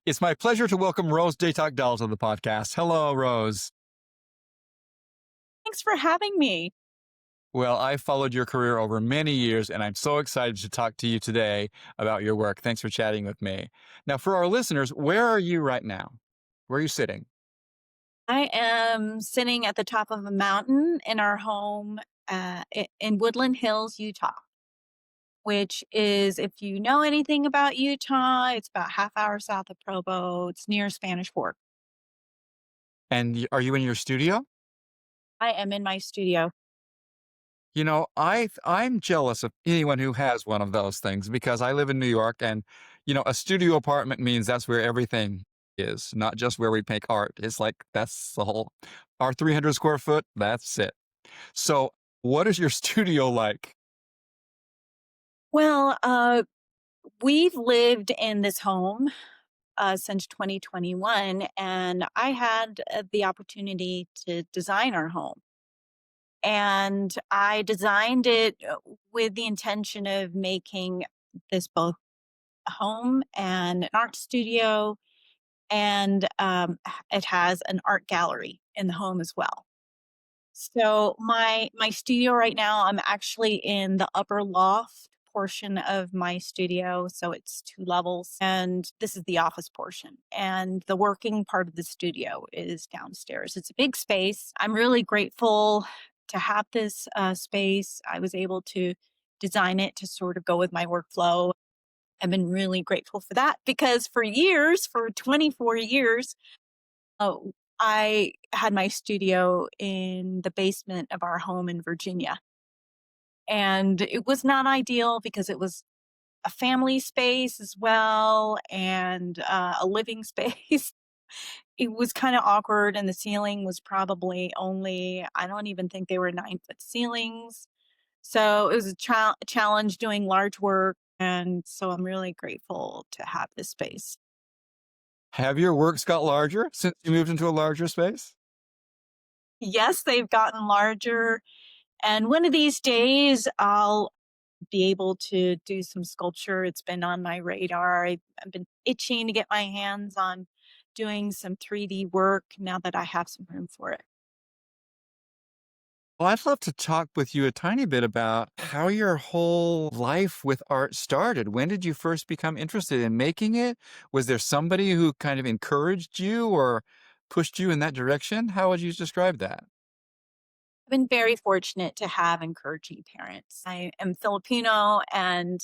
It's my pleasure to welcome Rose Datoc Dall to the podcast. Hello, Rose. Thanks for having me. Well, I followed your career over many years, and I'm so excited to talk to you today about your work. Thanks for chatting with me. Now, for our listeners, where are you right now? Where are you sitting? I am sitting at the top of a mountain in our home in Woodland Hills, Utah, which is, if you know anything about Utah, it's about half hour south of Provo. It's near Spanish Fork. And are you in your studio? I am in my studio. I'm jealous of anyone who has one of those things because I live in New York, and a studio apartment means that's where everything is, not just where we make art. It's like that's the whole our 300 square foot. That's it. So, what is your studio like? Well, we've lived in this home since 2021, and I had the opportunity to design our home. And I designed it with the intention of making this both a home and an art studio, and it has an art gallery in the home as well. So my studio right now, I'm actually in the upper loft portion of my studio, so it's 2 levels, and this is the office portion, and the working part of the studio is downstairs. It's a big space. I'm really grateful to have this, space. I was able to design it to sort of go with my workflow. I've been really grateful for that because for years, for 24 years, Oh, I had my studio in the basement of our home in Virginia, and it was not ideal because it was a family space as well and, a living space. It was kinda awkward, and the ceiling was probably only I don't even think they were 9-foot ceilings. So, it was a challenge doing large work, and so I'm really grateful to have this space. Have your works got larger since you moved into a larger space? Yes, they've gotten larger. And one of these days, I'll be able to do some sculpture. It's been on my radar. I've been itching to get my hands on doing some 3D work now that I have some room for it. Well, I'd love to talk with you a tiny bit about how your whole life with art started. When did you first become interested in making it? Was there somebody who kind of encouraged you or pushed you in that direction? How would you describe that? I've been very fortunate to have encouraging parents. I am Filipino, and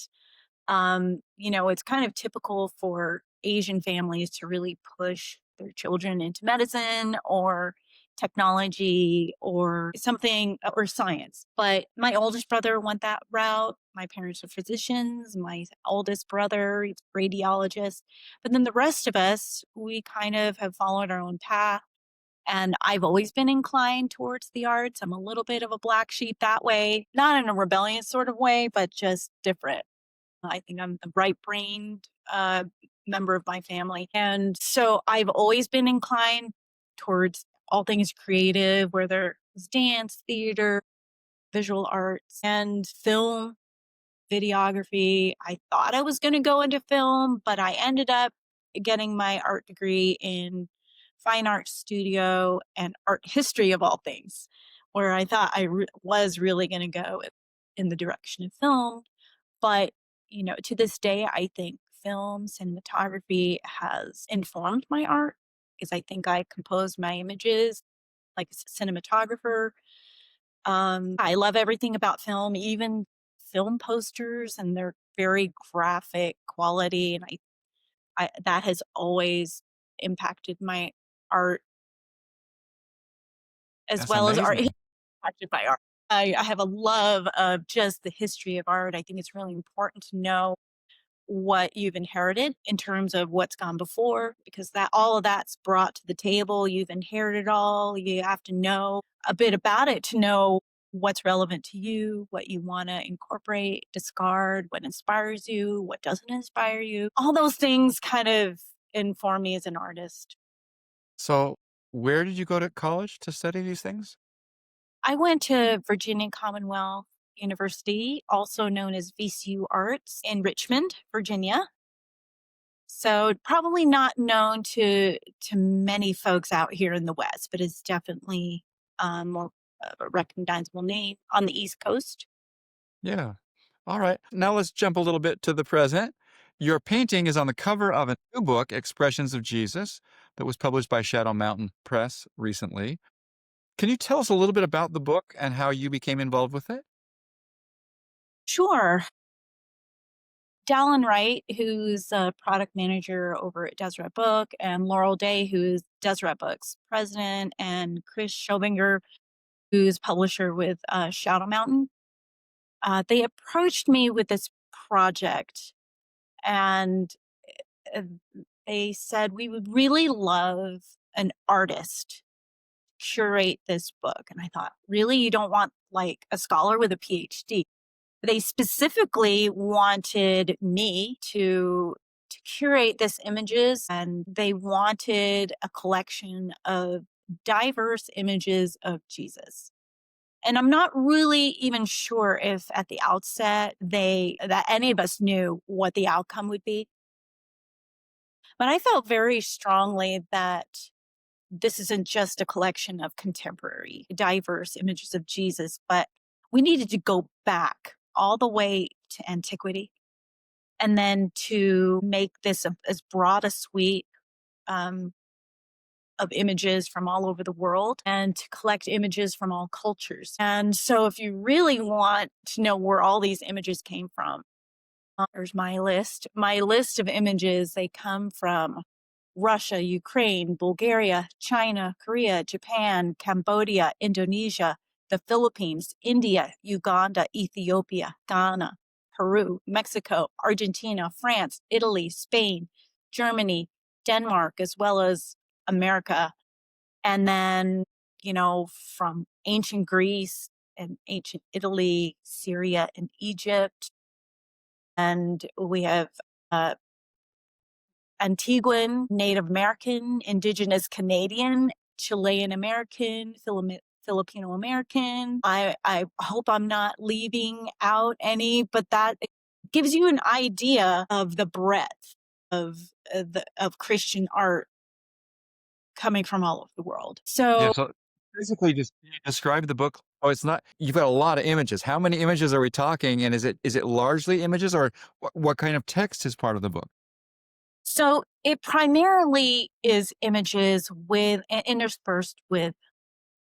it's kind of typical for Asian families to really push their children into medicine or technology or something or science. But my oldest brother went that route. My parents are physicians. My oldest brother is a radiologist. But then the rest of us, we kind of have followed our own path. And I've always been inclined towards the arts. I'm a little bit of a black sheep that way, not in a rebellious sort of way, but just different. I think I'm the right-brained, member of my family, and so I've always been inclined towards all things creative, whether it's dance, theater, visual arts, and film, videography. I thought I was gonna go into film, but I ended up getting my art degree in fine arts studio and art history of all things, where I thought was really gonna go in the direction of film. But, to this day, I think film cinematography has informed my art because I think I compose my images like a cinematographer. I love everything about film, even film posters, and they're very graphic quality, and I that has always impacted my art as That's well as art amazing. impacted by art. I have a love of just the history of art. I think it's really important to know what you've inherited in terms of what's gone before because that all of that's brought to the table. You've inherited all. You have to know a bit about it to know what's relevant to you, what you want to incorporate, discard, what inspires you, what doesn't inspire you. All those things kind of inform me as an artist. So, where did you go to college to study these things? I went to Virginia Commonwealth University, also known as VCU Arts in Richmond, Virginia. So probably not known to many folks out here in the West, but it's definitely more a recognizable name on the East Coast. Yeah. All right. Now let's jump a little bit to the present. Your painting is on the cover of a new book, Expressions of Jesus, that was published by Shadow Mountain Press recently. Can you tell us a little bit about the book and how you became involved with it? Sure. Dallin Wright, who's a product manager over at Deseret Book, and Laurel Day, who's Deseret Book's president, and Chris Schobinger, who's publisher with Shadow Mountain. They approached me with this project, and uh, they said, "We would really love an artist curate this book." And I thought, really? You don't want like a scholar with a PhD? They specifically wanted me to curate this images, and they wanted a collection of diverse images of Jesus. And I'm not really even sure if at the outset they that any of us knew what the outcome would be. But I felt very strongly that this isn't just a collection of contemporary, diverse images of Jesus, but we needed to go back all the way to antiquity and then to make this as broad a suite um, of images from all over the world and to collect images from all cultures. And so, if you really want to know where all these images came from, here's my list. My list of images, they come from Russia, Ukraine, Bulgaria, China, Korea, Japan, Cambodia, Indonesia, the Philippines, India, Uganda, Ethiopia, Ghana, Peru, Mexico, Argentina, France, Italy, Spain, Germany, Denmark, as well as America. And then, from ancient Greece and ancient Italy, Syria, and Egypt. And we have uh, Antiguan, Native American, Indigenous Canadian, Chilean American, Filipino American. I hope I'm not leaving out any, but that gives you an idea of the breadth of Christian art coming from all over the world. Yeah, So so basically just can you describe the book. Oh, it's not you've got a lot of images. How many images are we talking? And is it largely images or what kind of text is part of the book? so it primarily is images with interspersed with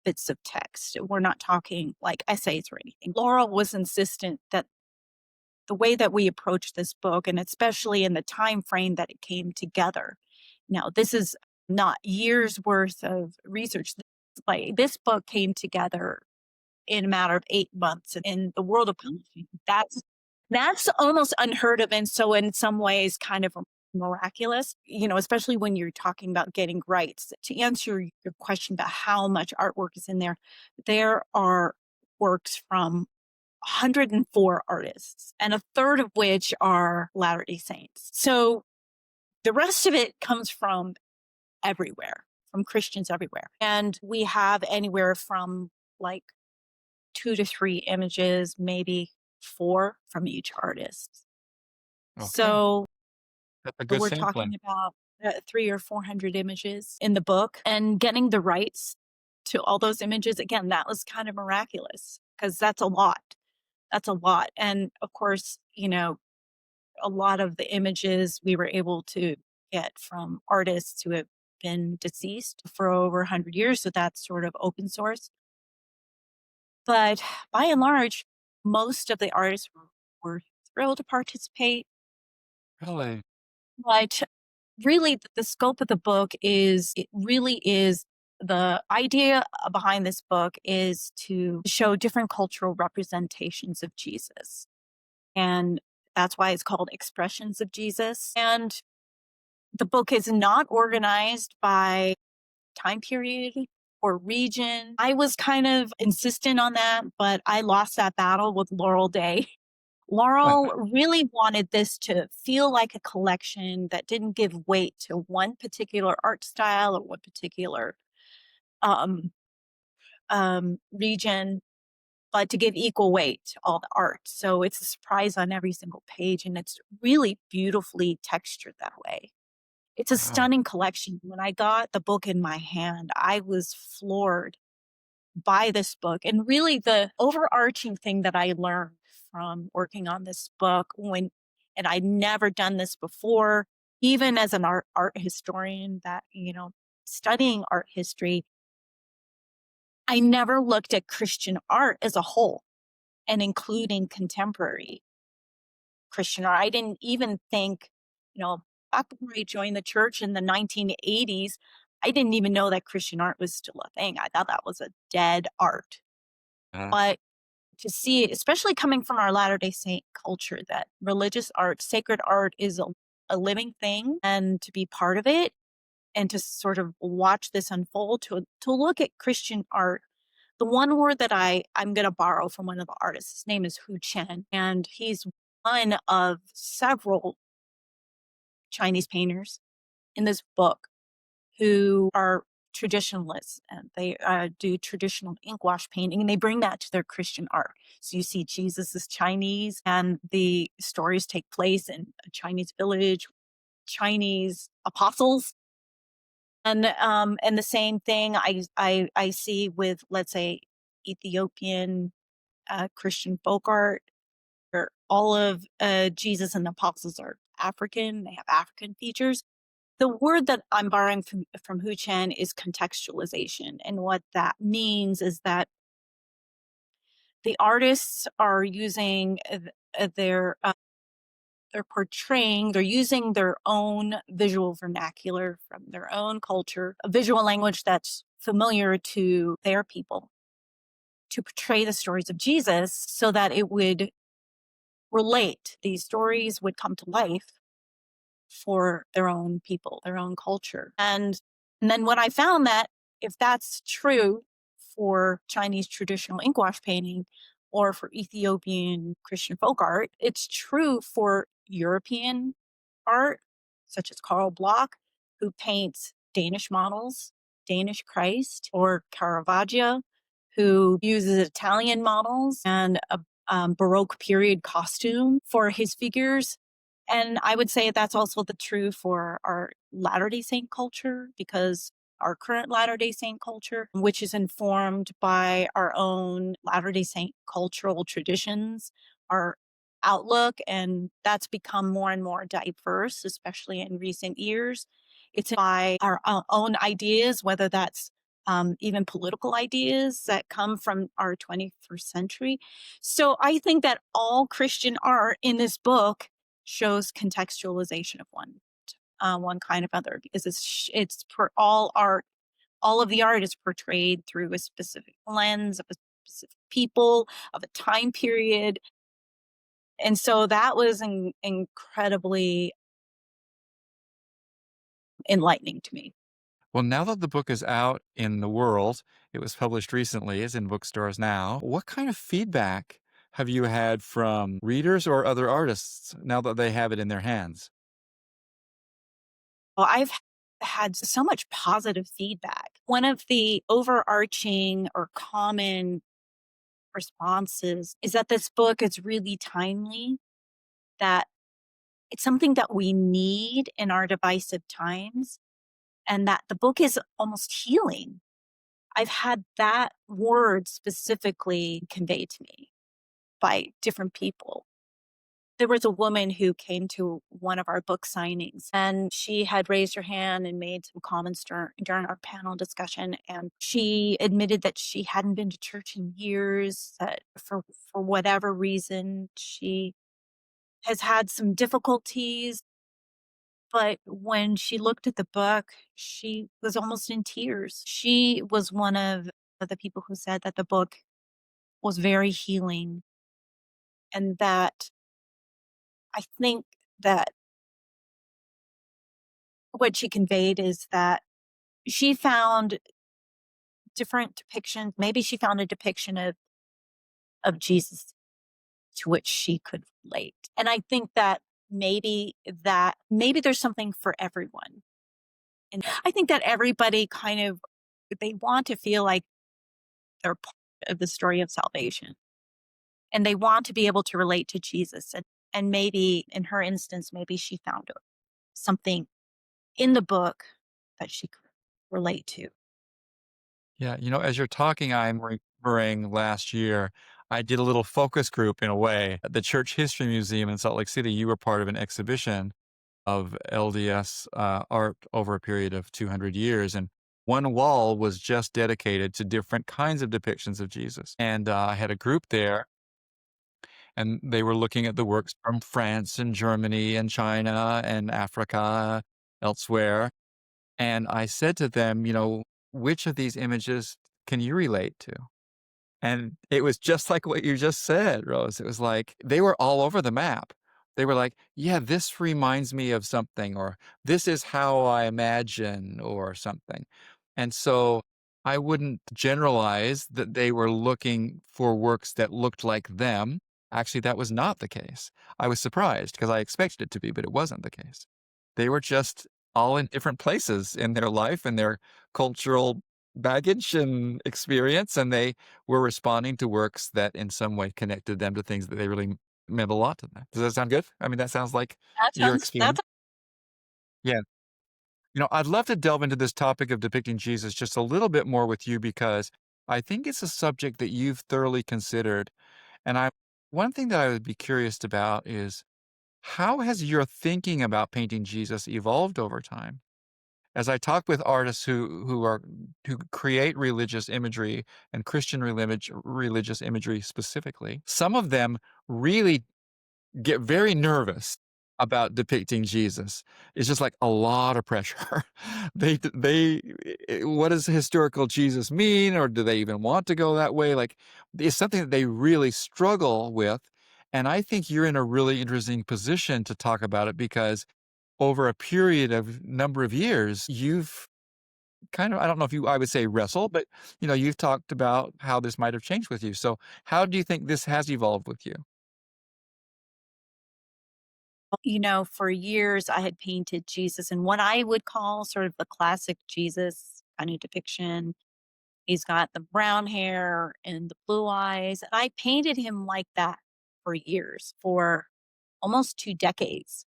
bits of text. We're not talking like essays or anything. Laurel was insistent that the way that we approach this book, and especially in the time frame that it came together. Now, this is not years worth of research. Like this book came together in a matter of 8 months. And in the world of publishing, that's almost unheard of. And so in some ways kind of miraculous, especially when you're talking about getting rights. To answer your question about how much artwork is in there are works from 104 artists, and a third of which are Latter-day Saints. So the rest of it comes from everywhere, from Christians everywhere. And we have anywhere from like 2 to 3 images, maybe four from each artist. Okay. So That's a good we're sampling. talking about 300 or 400 images in the book, and getting the rights to all those images. Again, that was kind of miraculous because that's a lot. That's a lot. And of course, a lot of the images we were able to get from artists who have been deceased for over 100 years. So that's sort of open source. But by and large, most of the artists were thrilled to participate. Really? But really, the scope of the book is it really is the idea behind this book is to show different cultural representations of Jesus. And that's why it's called Expressions of Jesus. And the book is not organized by time period or region. I was kind of insistent on that, but I lost that battle with Laurel Day. Laurel really wanted this to feel like a collection that didn't give weight to one particular art style or one particular um, region, but to give equal weight to all the art. So it's a surprise on every single page, and it's really beautifully textured that way. It's a Wow. stunning collection. When I got the book in my hand, I was floored by this book. And really, the overarching thing that I learned from working on this book, and I'd never done this before, even as an art historian that, studying art history, I never looked at Christian art as a whole and including contemporary Christian art. I didn't even think, back when I joined the church in the 1980s, I didn't even know that Christian art was still a thing. I thought that was a dead art. Uh, But to see it, especially coming from our Latter-day Saint culture, that religious art, sacred art is a living thing, and to be part of it and to sort of watch this unfold, to look at Christian art. The one word that I'm going to borrow from one of the artists, his name is Hu Chen, and he's one of several Chinese painters in this book who are traditionalists, and they do traditional ink wash painting, and they bring that to their Christian art. So you see Jesus is Chinese, and the stories take place in a Chinese village, Chinese apostles. And the same thing I see with, let's say, Ethiopian Christian folk art, where all of Jesus and the apostles are African. They have African features. The word that I'm borrowing from Hu Chen is contextualization. And what that means is that the artists are using they're portraying, they're using their own visual vernacular from their own culture, a visual language that's familiar to their people, to portray the stories of Jesus so that it would relate. These stories would come to life for their own people, their own culture. And then when I found that if that's true for Chinese traditional ink wash painting or for Ethiopian Christian folk art, it's true for European art, such as Karl Bloch, who paints Danish models, Danish Christ, or Caravaggio, who uses Italian models and a Baroque period costume for his figures. And I would say that's also the true for our Latter-day Saint culture, because our current Latter-day Saint culture, which is informed by our own Latter-day Saint cultural traditions, our outlook, and that's become more and more diverse, especially in recent years. It's by our own ideas, whether that's even political ideas that come from our 21st century. So I think that all Christian art in this book shows contextualization of one kind of other, because it's for all art. All of the art is portrayed through a specific lens of a specific people, of a time period, and so that was incredibly enlightening to me. well, now that the book is out in the world, it was published recently, it's in bookstores now. What kind of feedback have you had from readers or other artists now that they have it in their hands? Well, I've had so much positive feedback. One of the overarching or common responses is that this book is really timely, that it's something that we need in our divisive times, and that the book is almost healing. I've had that word specifically conveyed to me by different people. There was a woman who came to one of our book signings, and she had raised her hand and made some comments during our panel discussion. And she admitted that she hadn't been to church in years, that for whatever reason, she has had some difficulties. But when she looked at the book, she was almost in tears. She was one of the people who said that the book was very healing, and that I think that what she conveyed is that she found different depictions. Maybe she found a depiction of Jesus to which she could relate. And I think that maybe there's something for everyone. And I think that everybody kind of, they want to feel like they're part of the story of salvation, and they want to be able to relate to Jesus. And maybe in her instance, maybe she found something in the book that she could relate to. Yeah, as you're talking, I'm remembering last year, I did a little focus group in a way at the Church History Museum in Salt Lake City. You were part of an exhibition of LDS art over a period of 200 years. And one wall was just dedicated to different kinds of depictions of Jesus. And I had a group there, and they were looking at the works from France and Germany and China and Africa, elsewhere. And I said to them, which of these images can you relate to? And it was just like what you just said, Rose. It was like they were all over the map. They were like, "Yeah, this reminds me of something," or "This is how I imagine," or something. And so I wouldn't generalize that they were looking for works that looked like them. Actually, that was not the case. I was surprised because I expected it to be, but it wasn't the case. They were just all in different places in their life and their cultural baggage and experience, and they were responding to works that in some way connected them to things that they really meant a lot to them. Does that sound good? I mean, that sounds like That your sounds experience. that's Yeah. I'd love to delve into this topic of depicting Jesus just a little bit more with you because I think it's a subject that you've thoroughly considered. And one thing that I would be curious about is how has your thinking about painting Jesus evolved over time? As I talk with artists who create religious imagery and Christian religious imagery specifically, some of them really get very nervous about depicting Jesus. It's just like a lot of pressure. What does historical Jesus mean, or do they even want to go that way? Like, it's something that they really struggle with. And I think you're in a really interesting position to talk about it because over a period of number of years, you've kind of, I don't know if I would say wrestle, but you've talked about how this might have changed with you. So how do you think this has evolved with you? for years I had painted Jesus in what I would call sort of the classic Jesus kind of depiction. He's got the brown hair and the blue eyes. And I painted him like that for years, for almost 2 decades.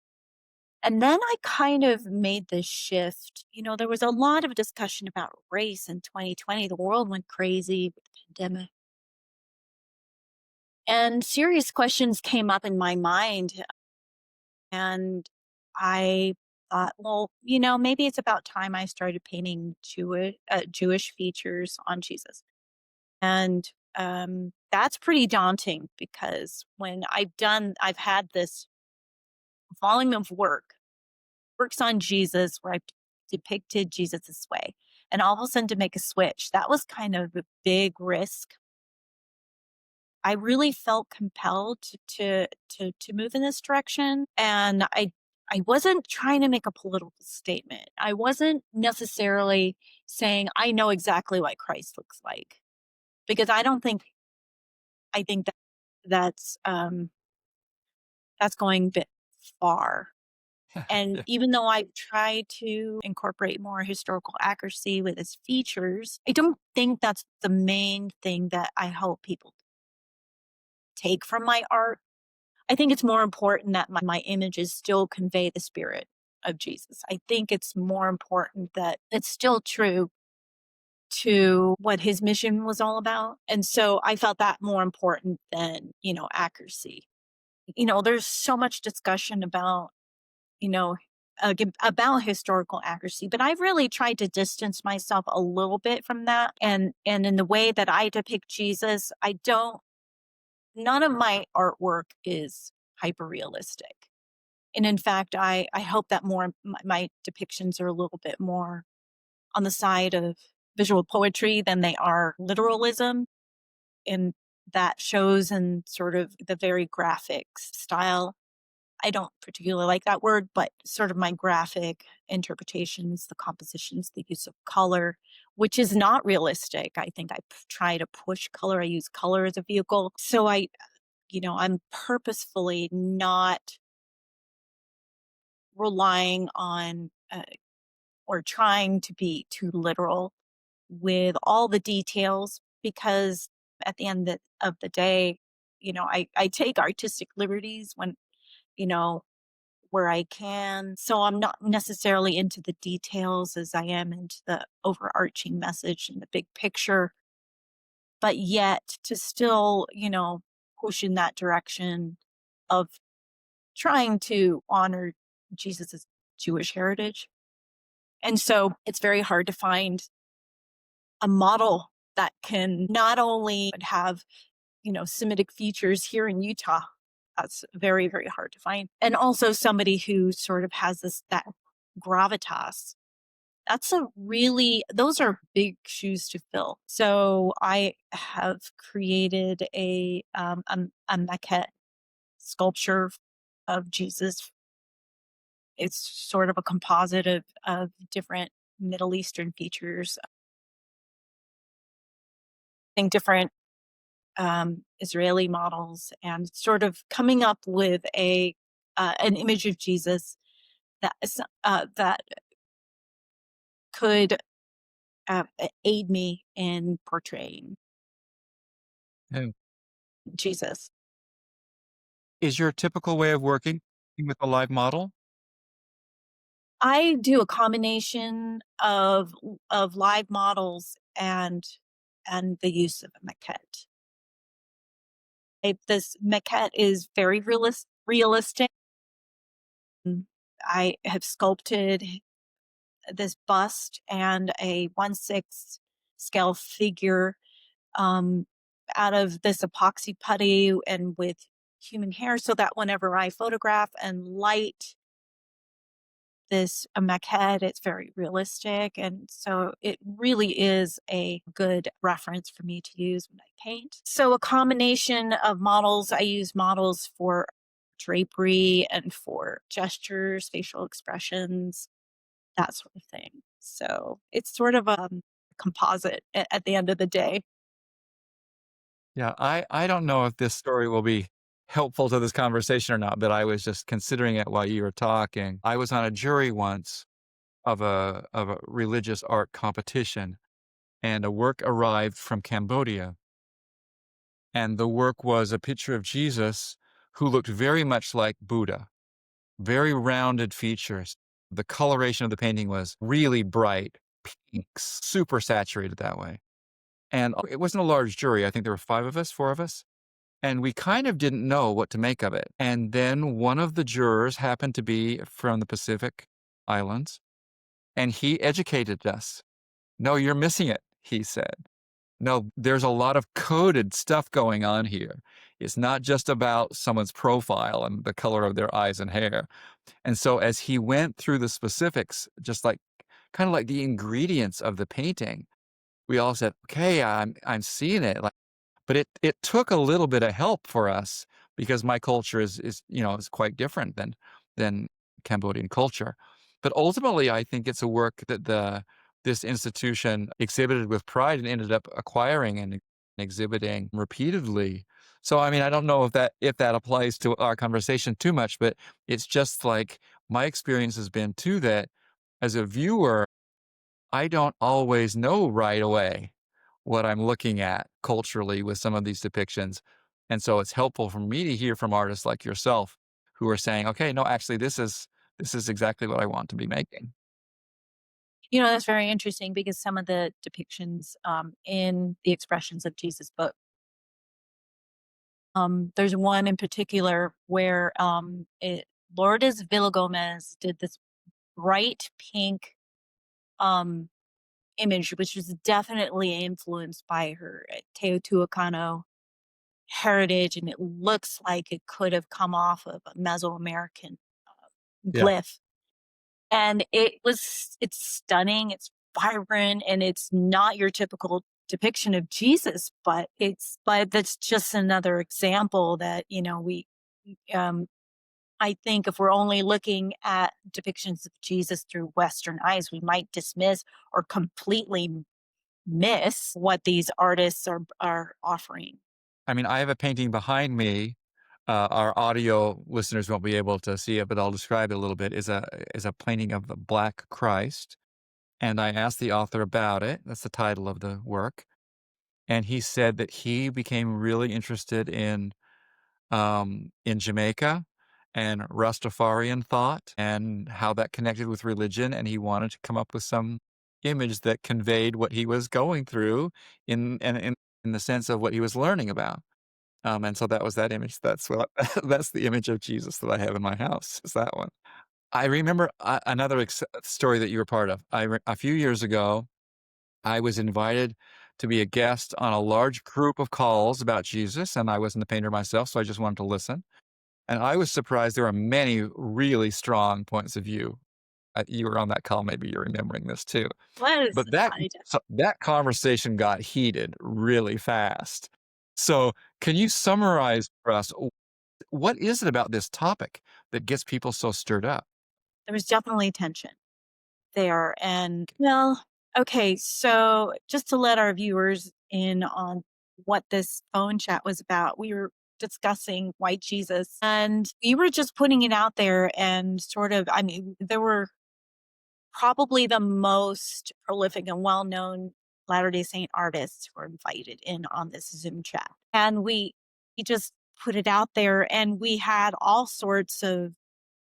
And then I kind of made this shift. There was a lot of discussion about race in 2020. The world went crazy with the pandemic. And serious questions came up in my mind. And I thought, well, maybe it's about time I started painting Jewish features on Jesus. And that's pretty daunting because when I've had this volume of works on Jesus where I've depicted Jesus this way. And all of a sudden to make a switch, that was kind of a big risk. I really felt compelled to move in this direction. And I wasn't trying to make a political statement. I wasn't necessarily saying I know exactly what Christ looks like. Because I think that that's going a bit far. And Yeah. even though I try to incorporate more historical accuracy with his features, I don't think that's the main thing that I hope people take from my art. I think it's more important that my images still convey the spirit of Jesus. I think it's more important that it's still true to what his mission was all about. And so I felt that more important than, accuracy. There's so much discussion you know, about historical accuracy, but I've really tried to distance myself a little bit from that. And in the way that I depict Jesus, I don't. None of my artwork is hyper realistic, and in fact, I hope that more my depictions are a little bit more on the side of visual poetry than they are literalism, and that shows in sort of the very graphic style. I don't particularly like that word, but sort of my graphic interpretations, the compositions, the use of color, which is not realistic. I think try to push color. I use color as a vehicle. So I'm purposefully not relying on or trying to be too literal with all the details because at the end of the day, I take artistic liberties when, you know, where I can. So I'm not necessarily into the details as I am into the overarching message and the big picture, but yet to still, push in that direction of trying to honor Jesus's Jewish heritage. And so it's very hard to find a model that can not only have, Semitic features here in Utah. That's very, very hard to find. And also somebody who sort of has that gravitas. Those are big shoes to fill. So I have created a maquette sculpture of Jesus. It's sort of a composite of different Middle Eastern features, I think different Israeli models, and sort of coming up with a an image of Jesus that could aid me in portraying Yeah. Jesus. Is your typical way of working with a live model? I do a combination of live models and the use of a maquette. This maquette is very realistic. I have sculpted this bust and a 1/6 scale figure um, out of this epoxy putty and with human hair so that whenever I photograph and light this a maquette, it's very realistic. And so it really is a good reference for me to use when I paint. So a combination of models, I use models for drapery and for gestures, facial expressions, that sort of thing. So it's sort of a composite at the end of the day. Yeah, I don't know if this story will be helpful to this conversation or not, but I was just considering it while you were talking. I was on a jury once of a religious art competition, and a work arrived from Cambodia, and the work was a picture of Jesus who looked very much like Buddha, very rounded features. The coloration of the painting was really bright pinks, super saturated that way. And it wasn't a large jury. I think there were 5 of us, 4 of us. And we kind of didn't know what to make of it. And then one of the jurors happened to be from the Pacific Islands, and he educated us. "No, you're missing it," he said. "No, there's a lot of coded stuff going on here. It's not just about someone's profile and the color of their eyes and hair." And so as he went through the specifics, just like kind of like the ingredients of the painting, we all said, "Okay, I'm seeing it." But it took a little bit of help for us because my culture is quite different than Cambodian culture. But ultimately, I think it's a work that this institution exhibited with pride and ended up acquiring and exhibiting repeatedly. So, I mean, I don't know if that applies to our conversation too much, but it's just like my experience has been too that as a viewer, I don't always know right away what I'm looking at culturally with some of these depictions. And so it's helpful for me to hear from artists like yourself who are saying, "Okay, no, actually this is exactly what I want to be making." That's very interesting because some of the depictions in the expressions of Jesus book, there's one in particular where Lourdes Villagomez did this bright pink um, image, which was definitely influenced by her Teotihuacano heritage, and it looks like it could have come off of a Mesoamerican Yeah. glyph. And it's stunning, it's vibrant, and it's not your typical depiction of Jesus, but that's just another example that, um, I think if we're only looking at depictions of Jesus through Western eyes, we might dismiss or completely miss what these artists are offering. I mean, I have a painting behind me. Our audio listeners won't be able to see it, but I'll describe it a little bit. Is a painting of the Black Christ, and I asked the author about it. That's the title of the work, and he said that he became really interested in Jamaica, and Rastafarian thought and how that connected with religion, and he wanted to come up with some image that conveyed what he was going through in the sense of what he was learning about. And so that was that image. That's what that's the image of Jesus that I have in my house, is that one. I remember another story that you were part of. A few years ago, I was invited to be a guest on a large group of calls about Jesus, and I wasn't a painter myself, so I just wanted to listen. And I was surprised there are many really strong points of view. You were on that call, maybe you're remembering this too. Was But that I did. so that conversation got heated really fast. So, can you summarize for us what is it about this topic that gets people so stirred up? There was definitely tension there, and well, okay, so just to let our viewers in on what this phone chat was about, we were discussing white Jesus, and we were just putting it out there and sort of I mean, there were probably the most prolific and well-known Latter-day Saint artists were invited in on this Zoom chat. And we just put it out there and we had all sorts of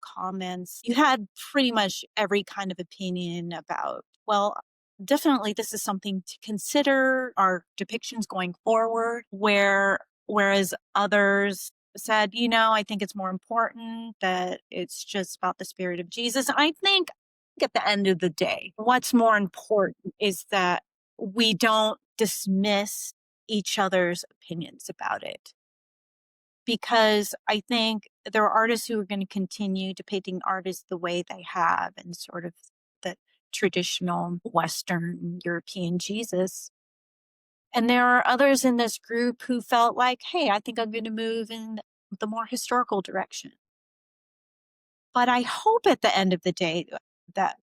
comments. You had pretty much every kind of opinion about, well, definitely this is something to consider our depictions going forward, whereas others said, I think it's more important that it's just about the spirit of Jesus. I think at the end of the day, what's more important is that we don't dismiss each other's opinions about it, because I think there are artists who are going to continue depicting artists the way they have and sort of the traditional Western European Jesus. And there are others in this group who felt like, hey, I think I'm going to move in the more historical direction. But I hope at the end of the day that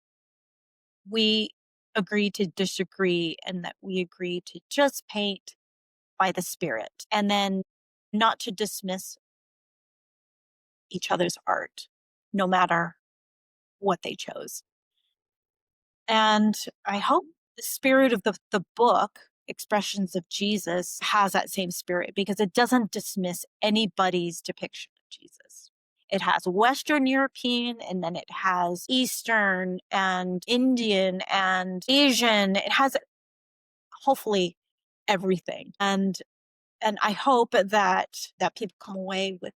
we agree to disagree and that we agree to just paint by the spirit and then not to dismiss each other's art, no matter what they chose. And I hope the spirit of the book, Expressions of Jesus, has that same spirit because it doesn't dismiss anybody's depiction of Jesus. It has Western European and then it has Eastern and Indian and Asian. It has hopefully everything. And I hope that people come away with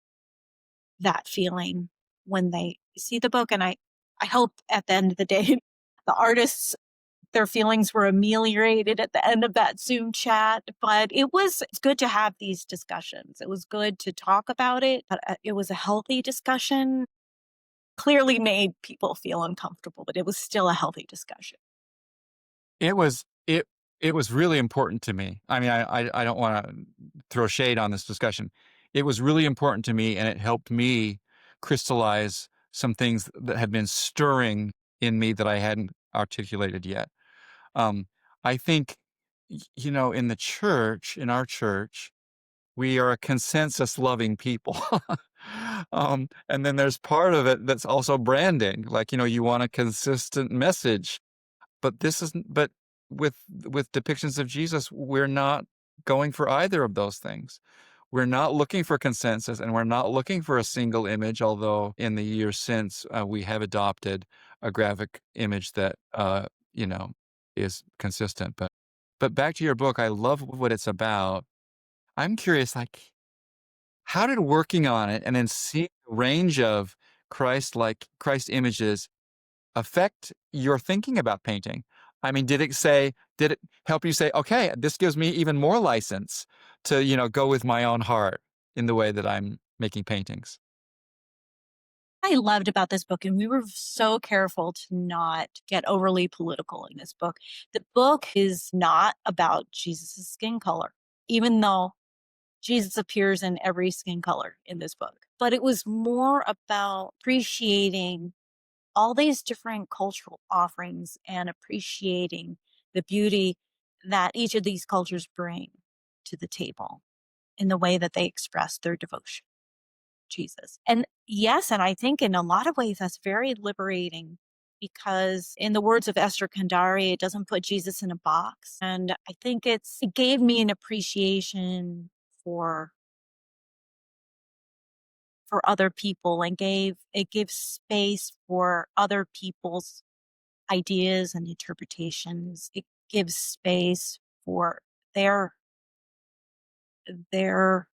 that feeling when they see the book. And I hope at the end of the day, the artists, their feelings were ameliorated at the end of that Zoom chat. But it's good to have these discussions. It was good to talk about it, but it was a healthy discussion. Clearly made people feel uncomfortable, but it was still a healthy discussion. It was it it was really important to me. I mean, I don't wanna throw shade on this discussion. It was really important to me, and it helped me crystallize some things that had been stirring in me that I hadn't articulated yet. Um, I think, in the church, in our church, we are a consensus loving people. And then there's part of it that's also branding. Like, you want a consistent message. But with depictions of Jesus, we're not going for either of those things. We're not looking for consensus, and we're not looking for a single image, although in the years since, we have adopted a graphic image that, you know, is consistent. But back to your book, I love what it's about. I'm curious, like, how did working on it and then seeing the range of Christ images affect your thinking about painting? I mean, did it help you say, "Okay, this gives me even more license to, go with my own heart in the way that I'm making paintings?" I loved about this book, and we were so careful to not get overly political in this book. The book is not about Jesus' skin color, even though Jesus appears in every skin color in this book. But it was more about appreciating all these different cultural offerings and appreciating the beauty that each of these cultures bring to the table in the way that they express their devotion to Jesus. And yes, and I think in a lot of ways that's very liberating because in the words of Esther Kandari, it doesn't put Jesus in a box. And I think it gave me an appreciation for for other people and gave it gives space for other people's ideas and interpretations. It gives space for their their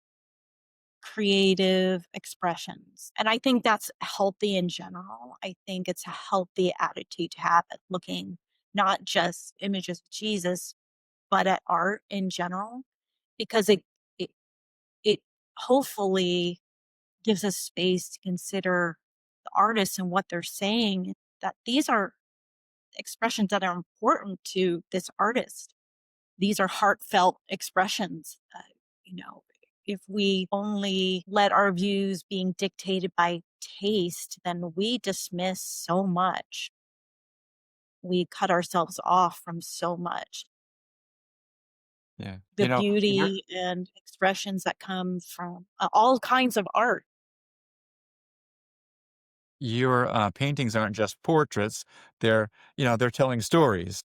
creative expressions. And I think that's healthy in general. I think it's a healthy attitude to have at looking not just images of Jesus, but at art in general, because it, it hopefully gives us space to consider the artists and what they're saying, that these are expressions that are important to this artist. These are heartfelt expressions. If we only let our views being dictated by taste, then we dismiss so much. We cut ourselves off from so much. Yeah. The beauty and expressions that come from all kinds of art. Your paintings aren't just portraits, they're, they're telling stories.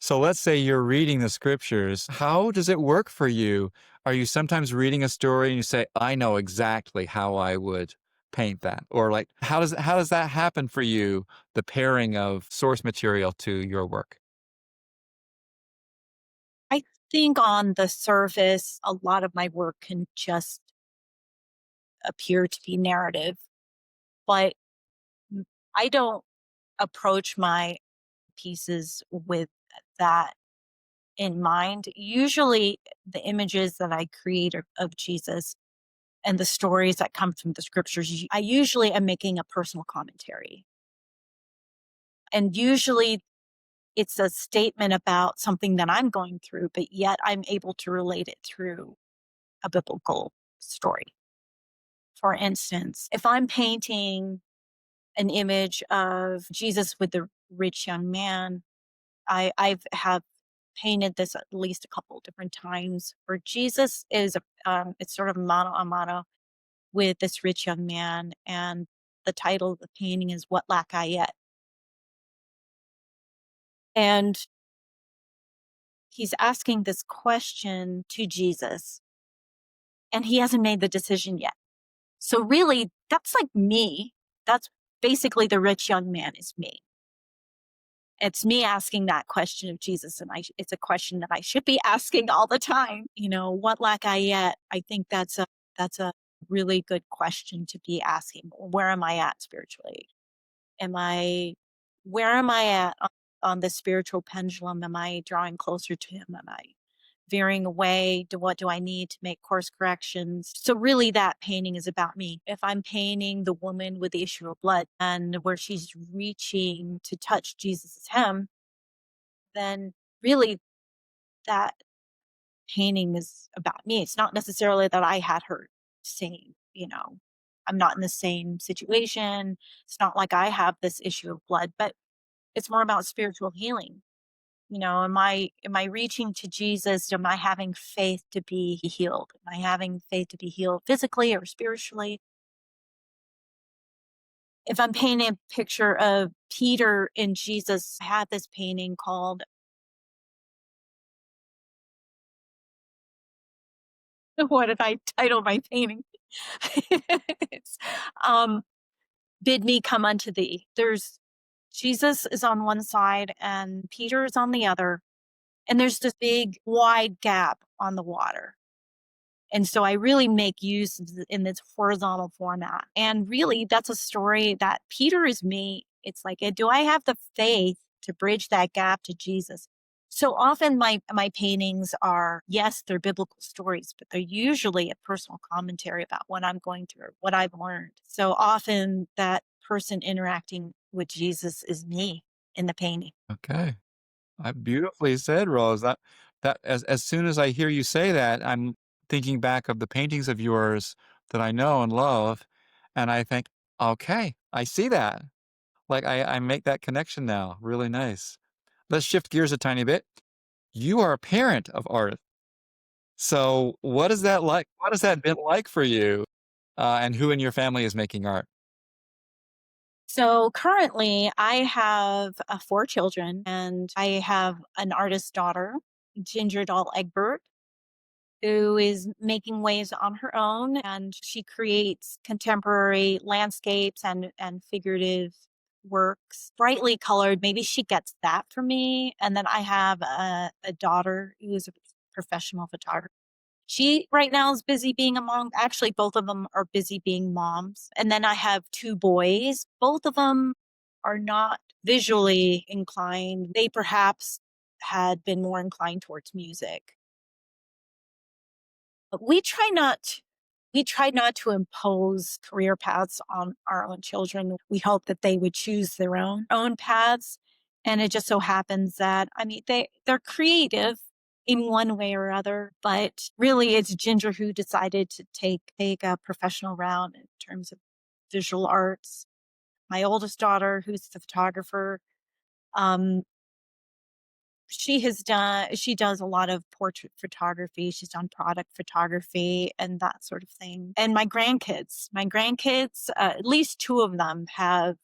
So let's say you're reading the scriptures. How does it work for you? Are you sometimes reading a story and you say, "I know exactly how I would paint that?" Or like, how does that happen for you, the pairing of source material to your work? I think on the surface, a lot of my work can just appear to be narrative, but m- I don't approach my pieces with that in mind. Usually, the images that I create are of Jesus and the stories that come from the scriptures, I usually am making a personal commentary. And usually, it's a statement about something that I'm going through, but yet I'm able to relate it through a biblical story. For instance, if I'm painting an image of Jesus with the rich young man, I've have painted this at least a couple different times where Jesus is it's sort of mano a mano with this rich young man, and the title of the painting is "What Lack I Yet?" And he's asking this question to Jesus, and he hasn't made the decision yet. So really, that's like me. That's basically the rich young man is me. It's me asking that question of Jesus, and it's a question that I should be asking all the time. What lack I yet? I think that's a really good question to be asking. Where am I at spiritually? Am I Where am I at on the spiritual pendulum? Am I drawing closer to him? Am I veering away? What do I need to make course corrections? So really that painting is about me. If I'm painting the woman with the issue of blood and where she's reaching to touch Jesus' hem, then really that painting is about me. It's not necessarily that I had her same. I'm not in the same situation. It's not like I have this issue of blood, but it's more about spiritual healing. Am I reaching to Jesus? Am I having faith to be healed? Am I having faith to be healed physically or spiritually? If I'm painting a picture of Peter and Jesus, I have this painting called, what did I title my painting? It's um Bid Me Come Unto Thee. There's Jesus is on one side and Peter is on the other, and there's this big wide gap on the water. And so I really make use of in this horizontal format. And really, that's a story that Peter is me. It's like, do I have the faith to bridge that gap to Jesus? So often my paintings are, yes, they're biblical stories, but they're usually a personal commentary about what I'm going through, what I've learned. So often that person interacting with Jesus is me in the painting. Okay. Beautifully said, Rose. That as soon as I hear you say that, I'm thinking back of the paintings of yours that I know and love, and I think, okay, I see that. Like I make that connection now. Really nice. Let's shift gears a tiny bit. You are a parent of art. So what is that like? What has that been like for you? And who in your family is making art? So currently, I have four children, and I have an artist daughter, Ginger Doll Egbert, who is making waves on her own, and she creates contemporary landscapes and figurative works, brightly colored. Maybe she gets that from me. And then I have a daughter who is a professional photographer. She right now is busy being a mom. Actually, both of them are busy being moms. And then I have two boys. Both of them are not visually inclined. They perhaps had been more inclined towards music. But we try not to impose career paths on our own children. We hope that they would choose their own paths. And it just so happens that I mean they're creative in one way or other, but really it's Ginger who decided to take a professional route in terms of visual arts. My oldest daughter, who's the photographer, um, she does a lot of portrait photography, she's done product photography and that sort of thing. And my grandkids, at least 2 of them have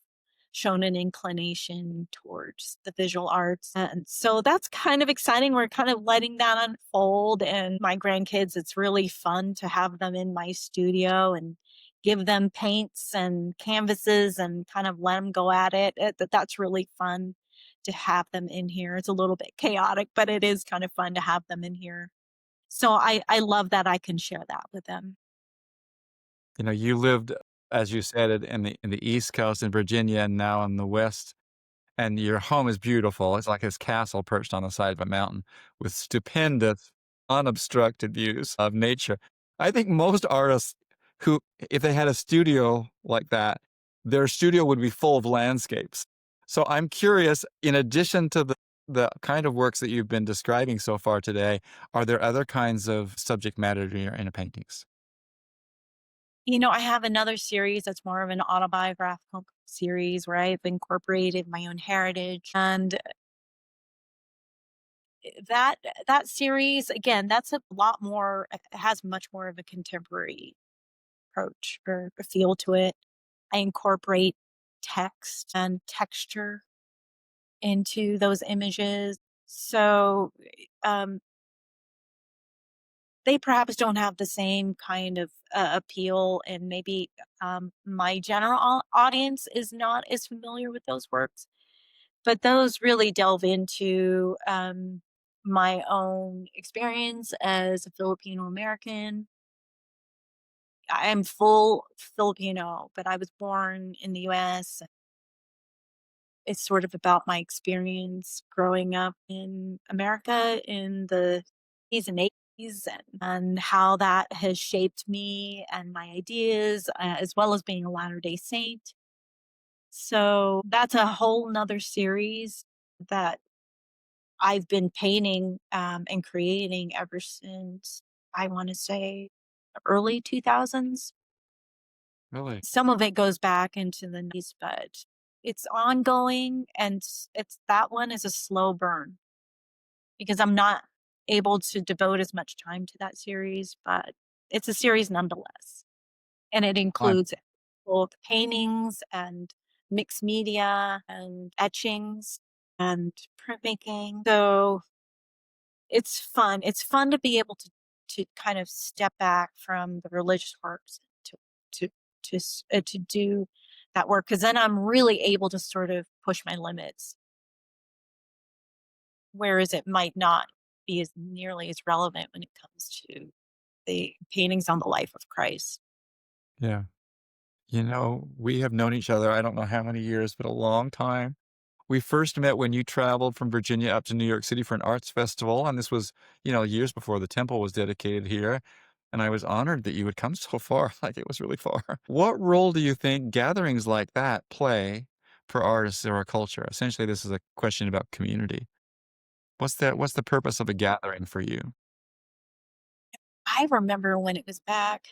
shown an inclination towards the visual arts, and so that's kind of exciting. We're kind of letting that unfold, and my grandkids, it's really fun to have them in my studio and give them paints and canvases and kind of let them go at it. That's really fun to have them in here. It's a little bit chaotic, but it is kind of fun to have them in here. So I love that I can share that with them. You know, you lived, as you said, in the East Coast in Virginia and now in the West. And your home is beautiful. It's like this castle perched on the side of a mountain with stupendous, unobstructed views of nature. I think most artists who, if they had a studio like that, their studio would be full of landscapes. So I'm curious, in addition to the kind of works that you've been describing so far today, are there other kinds of subject matter in your paintings? I have another series that's more of an autobiographical series where I've incorporated my own heritage. And that that series, again, that's a lot more it has much more of a contemporary approach or a feel to it. I incorporate text and texture into those images. So um, they perhaps don't have the same kind of appeal, and maybe my general audience is not as familiar with those works, but those really delve into my own experience as a Filipino American. I am full Filipino, but I was born in the US. It's sort of about my experience growing up in America in the 80s and 80s, and how that has shaped me and my ideas, as well as being a Latter-day Saint. So that's a whole nother series that I've been painting and creating ever since I want to say early 2000s. Really? Some of it goes back into the 90s, but it's ongoing, and it's that one is a slow burn because I'm not able to devote as much time to that series, but it's a series nonetheless. And it I'm includes both paintings and mixed media and etchings and printmaking. So it's fun. It's fun to be able to kind of step back from the religious works to to to do that work, because then I'm really able to sort of push my limits, whereas it might not be as nearly as relevant when it comes to the paintings on the life of Christ. Yeah. You know, we have known each other, I don't know how many years, but a long time. We first met when you traveled from Virginia up to New York City for an arts festival, and this was, years before the temple was dedicated here. And I was honored that you had come so far, like it was really far. What role do you think gatherings like that play for artists or a culture? Essentially, this is a question about community. What's the purpose of a gathering for you? I remember when it was back,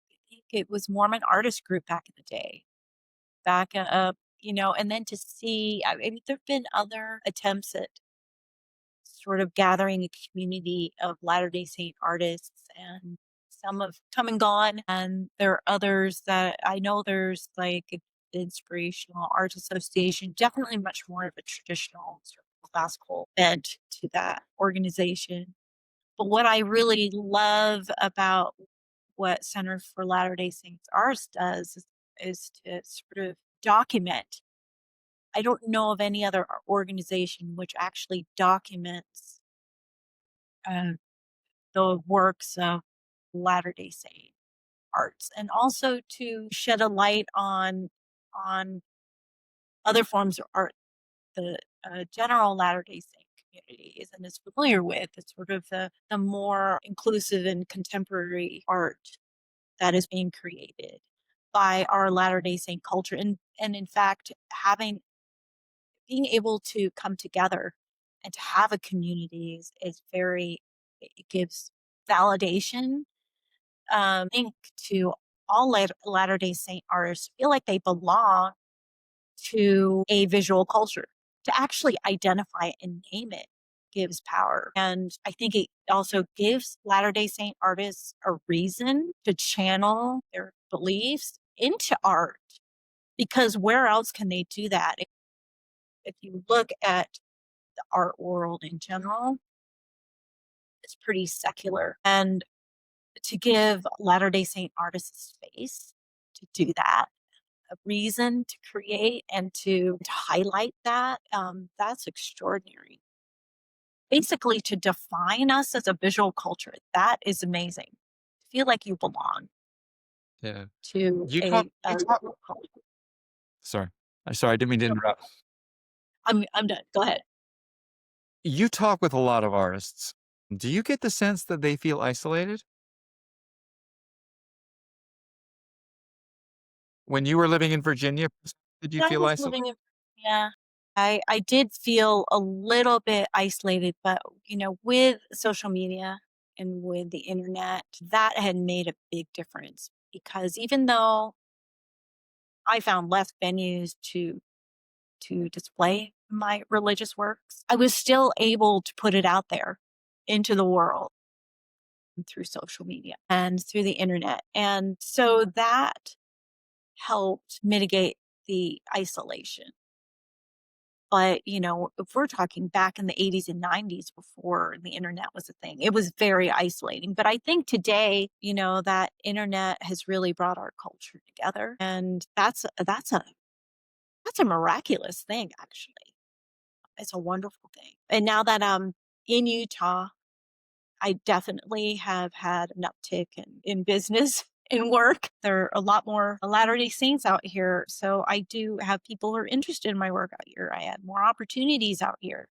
I think it was Mormon Artist Group back in the day. Back up, and then to see, I mean, there've been other attempts at sort of gathering a community of Latter-day Saint artists, and some have come and gone, and there are others that I know there's, like, an Inspirational Arts Association, definitely much more of a traditional sort of classical bent to that organization. But what I really love about what Center for Latter-day Saints Arts does is to sort of document. I don't know of any other organization which actually documents uh, the works of Latter-day Saint arts, and also to shed a light on other forms of art the general Latter-day Saint community isn't as familiar with. It's sort of the more inclusive and contemporary art that is being created by our Latter-day Saint culture. And in fact, having being able to come together and to have a community is very it gives validation, think to all Latter-day Saint artists feel like they belong to a visual culture. To actually identify and name it gives power. And I think it also gives Latter-day Saint artists a reason to channel their beliefs into art, because where else can they do that? If you look at the art world in general, it's pretty secular. And to give Latter-day Saint artists a space to do that, a reason to create and to highlight that, that's extraordinary. Basically, to define us as a visual culture, that is amazing. Feel like you belong Yeah. to You talk a you talk visual culture. sorry. Sorry, I didn't mean to No, interrupt. I'm done. Go ahead. You talk with a lot of artists. Do you get the sense that they feel isolated? When you were living in Virginia, did you When I feel was isolated? living in Yeah, I did feel a little bit isolated, but, with social media and with the internet, that had made a big difference, because even though I found less venues to display my religious works, I was still able to put it out there into the world through social media and through the internet. And so that helped mitigate the isolation. But, if we're talking back in the 80s and 90s before the internet was a thing, it was very isolating. But I think today, that internet has really brought our culture together. And that's a miraculous thing, actually. It's a wonderful thing. And now that I'm in Utah, I definitely have had an uptick in business and work. There are a lot more Latter-day Saints out here. So I do have people who are interested in my work out here. I had more opportunities out here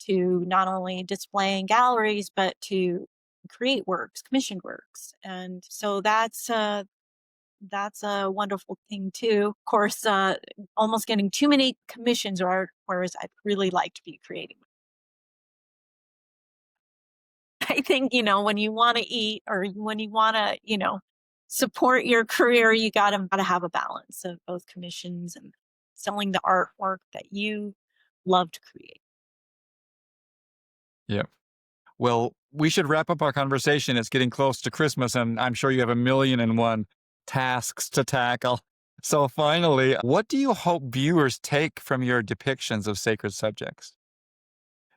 to not only display in galleries, but to create works, commissioned works. And so that's a wonderful thing too. Of course, almost getting too many commissions, or whereas I'd really like to be creating. I think, when you want to eat or when you want to, support your career, you gotta have a balance of both commissions and selling the artwork that you love to create. Yeah. Well, we should wrap up our conversation. It's getting close to Christmas, and I'm sure you have a million and one tasks to tackle. So, finally, what do you hope viewers take from your depictions of sacred subjects?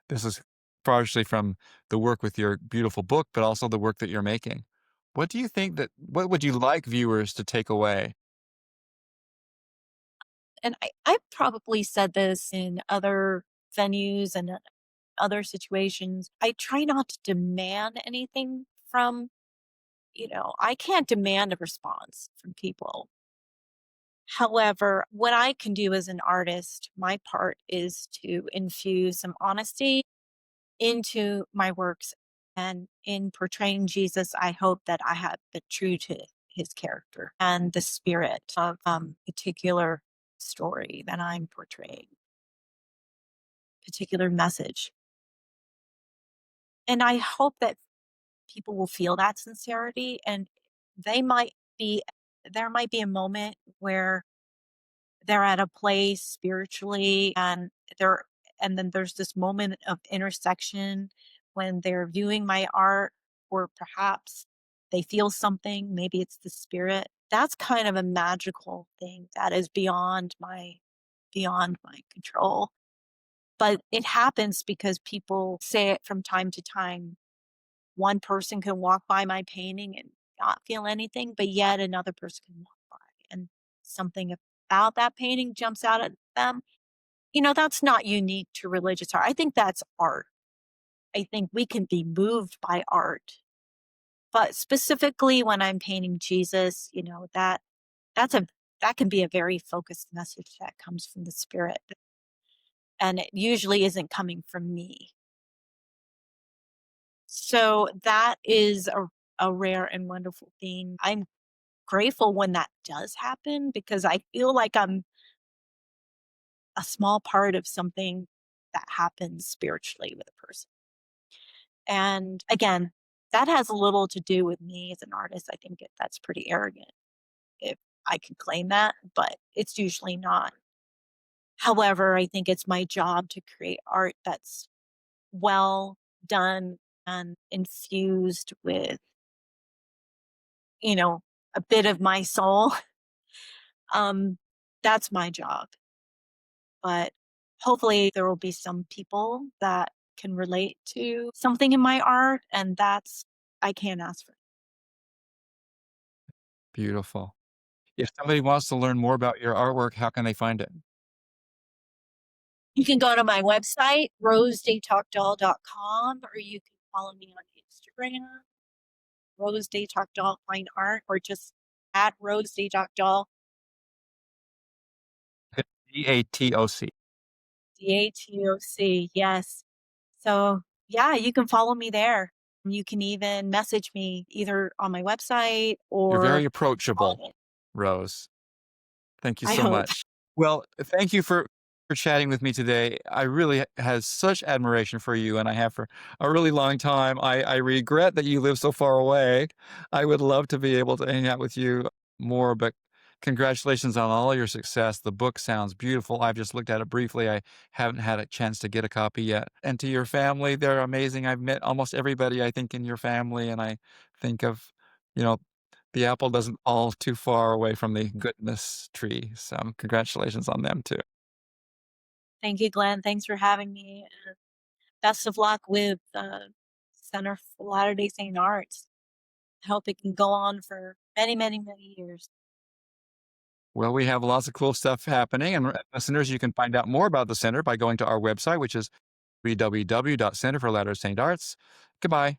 This is partially from the work with your beautiful book, but also the work that you're making. What would you like viewers to take away? And I've probably said this in other venues and other situations. I try not to demand anything from, I can't demand a response from people. However, what I can do as an artist, my part is to infuse some honesty into my works. And in portraying Jesus, I hope that I have been true to his character and the spirit of particular story that I'm portraying, particular message. And I hope that people will feel that sincerity, and they might be there might be a moment where they're at a place spiritually, they're and then there's this moment of intersection when they're viewing my art, or perhaps they feel something, maybe it's the spirit. That's kind of a magical thing that is beyond my control. But it happens because people say it from time to time, one person can walk by my painting and not feel anything, but yet another person can walk by and something about that painting jumps out at them. That's not unique to religious art. I think that's art. I think we can be moved by art. But specifically when I'm painting Jesus, that's a that can be a very focused message that comes from the spirit, and it usually isn't coming from me. So that is a rare and wonderful thing. I'm grateful when that does happen because I feel like I'm a small part of something that happens spiritually with a person. And again, that has little to do with me as an artist. I think that's pretty arrogant if I could claim that, but it's usually not. However, I think it's my job to create art that's well done and infused with, you know, a bit of my soul. Um, that's my job. But hopefully there will be some people that can relate to something in my art, and that's I can't ask for. Beautiful. If somebody wants to learn more about your artwork, how can they find it? You can go to my website, rosedatocdall.com, or you can follow me on Instagram, Rose Datoc Dall Fine Art, or just at Rose Datoc Dall, DATOC. DATOC. Yes. So, yeah, you can follow me there. You can even message me either on my website You're or very approachable, on it. Rose. Thank you I so hope. much. Well, thank you for chatting with me today. I really has such admiration for you, and I have for a really long time. I regret that you live so far away. I would love to be able to hang out with you more, but congratulations on all your success. The book sounds beautiful. I've just looked at it briefly. I haven't had a chance to get a copy yet. And to your family, they're amazing. I've met almost everybody, I think, in your family, and I think of, you know, the apple doesn't fall too far away from the goodness tree, so congratulations on them too. Thank you, Glenn. Thanks for having me. Best of luck with Center for Latter-day Saint Arts. I hope it can go on for many, many, many years. Well, we have lots of cool stuff happening, and listeners, you can find out more about the center by going to our website, which is www.centerforlattersaintarts. Goodbye.